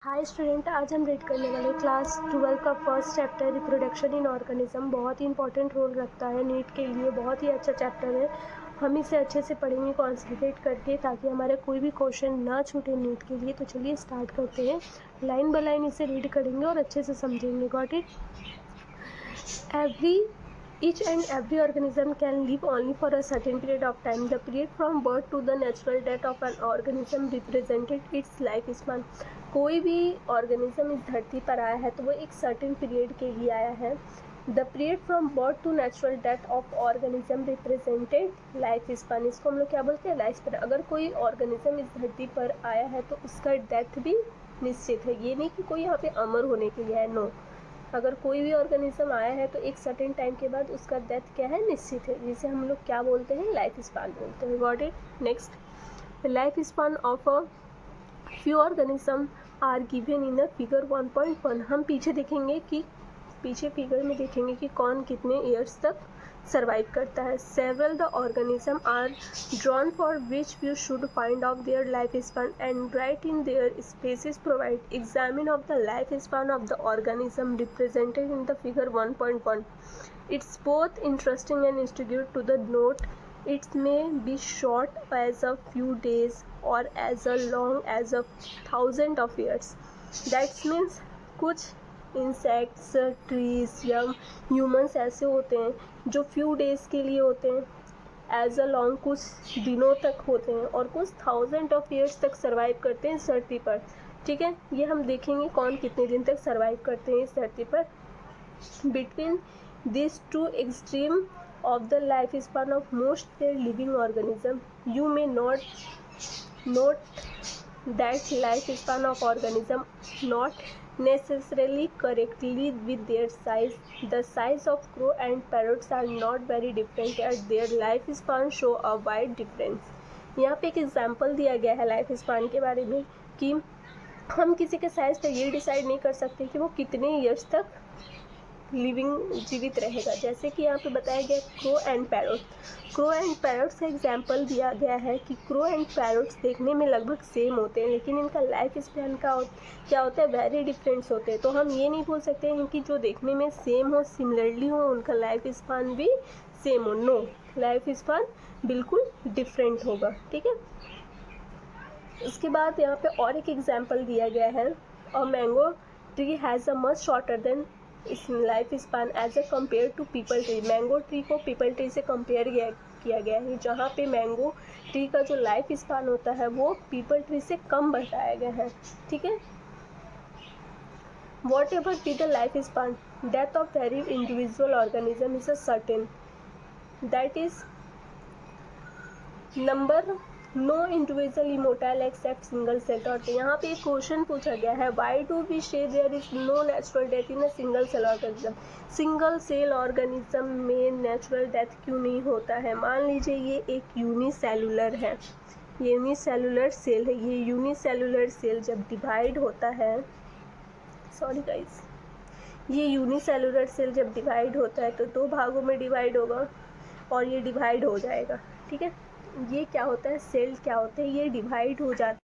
Hi student, आज हम read करने वाले क्लास 12 का first chapter reproduction in organism. बहुत ही इंपॉर्टेंट रोल रखता है नीट के लिए, बहुत ही अच्छा चैप्टर है। हम इसे अच्छे से पढ़ेंगे कॉन्सेंट्रेट करके, ताकि हमारे कोई भी क्वेश्चन ना छूटे नीट के लिए। तो चलिए स्टार्ट करते हैं। लाइन बाय लाइन इसे रीड करेंगे और अच्छे से समझेंगे। Got it? Each and every organism can live only for a certain period of time. The period from birth to the natural death of an organism represented its lifespan. कोई भी organism इस धरती पर आया है तो वो एक सर्टेन पीरियड के लिए आया है। The period from birth to natural death of organism represented life span. इसको हम लोग क्या बोलते हैं? Life span. अगर कोई ऑर्गेनिज्म इस धरती पर आया है तो उसका डेथ भी निश्चित है। ये नहीं कि कोई यहाँ पे अमर होने के लिए है, नो। अगर कोई भी ऑर्गेनिज्म आया है तो एक सर्टेन टाइम के बाद उसका डेथ क्या है? निश्चित है, जिसे हम लोग क्या बोलते हैं? लाइफ स्पान बोलते हैं। Got it? Next, life span of a few organism are given in the figure 1.1। हम पीछे देखेंगे कि पीछे फिगर में देखेंगे कि कौन कितने ईयर्स तक सर्वाइव करता है। Several the organism are drawn for which you should find out their life span and write in their species provide examine of the life span of the organism represented in the figure 1.1। It's both interesting and institute to the note it may be short as a few days or as long as 1,000 of years. That means कुछ insects, trees या humans ऐसे होते हैं जो few days के लिए होते हैं, एज अ लॉन्ग कुछ दिनों तक होते हैं, और कुछ 1000 ऑफ ईयर्स तक सर्वाइव करते हैं इस धरती पर। ठीक है, ये हम देखेंगे कौन कितने दिन तक सर्वाइव करते हैं इस धरती पर। Between this two extreme of the lifespan of most living organism, you may note that lifespan of organism not necessarily correctly with their size. The size of crow and parrots are not very different, yet their lifespan show a wide difference. यहाँ पे एक example दिया गया है life span के बारे में कि हम किसी के साइज पर ये डिसाइड नहीं कर सकते कि वो कितने ईयर्स तक जीवित रहेगा। जैसे कि यहाँ पे बताया गया crow and parrot. Crow and parrot से एग्जाम्पल दिया गया है कि क्रो एंड पैरोट्स देखने में लगभग सेम होते हैं, लेकिन इनका लाइफ स्पैन का क्या होता है? वेरी डिफरेंट्स होते हैं। तो हम ये नहीं बोल सकते हैं कि जो देखने में सेम हो, सिमिलरली हो, उनका लाइफ स्पान भी सेम हो। नो, लाइफ स्पान बिल्कुल डिफरेंट होगा। ठीक है, उसके बाद यहाँ पे और एक एग्जाम्पल दिया गया है। A mango tree has a much shorter than is life span as a compare to peepal tree. Mango tree को पीपल ट्री से कंपेयर किया गया है, जहाँ पे मैंगो ट्री का जो लाइफ स्पान होता है वो पीपल ट्री से कम बताया गया है। ठीक है, whatever be the life span, death of very individual organism is a certain, that is number no individual immortal except single cell. और यहाँ पे एक क्वेश्चन पूछा गया है, why do we say there is no natural death in a single cell organism. Single cell organism में natural death क्यों नहीं होता है? मान लीजिए ये एक यूनिसेलुलर है, यूनिसेलुलर सेल है। ये यूनिसेलुलर सेल जब डिवाइड होता है, सॉरी गाइस, ये यूनिसेलुलर सेल जब डिवाइड होता है तो 2 भागों में डिवाइड होगा और ये डिवाइड हो जाएगा। ठीक है, ये क्या होता है? सेल क्या होते हैं? ये डिवाइड हो जाते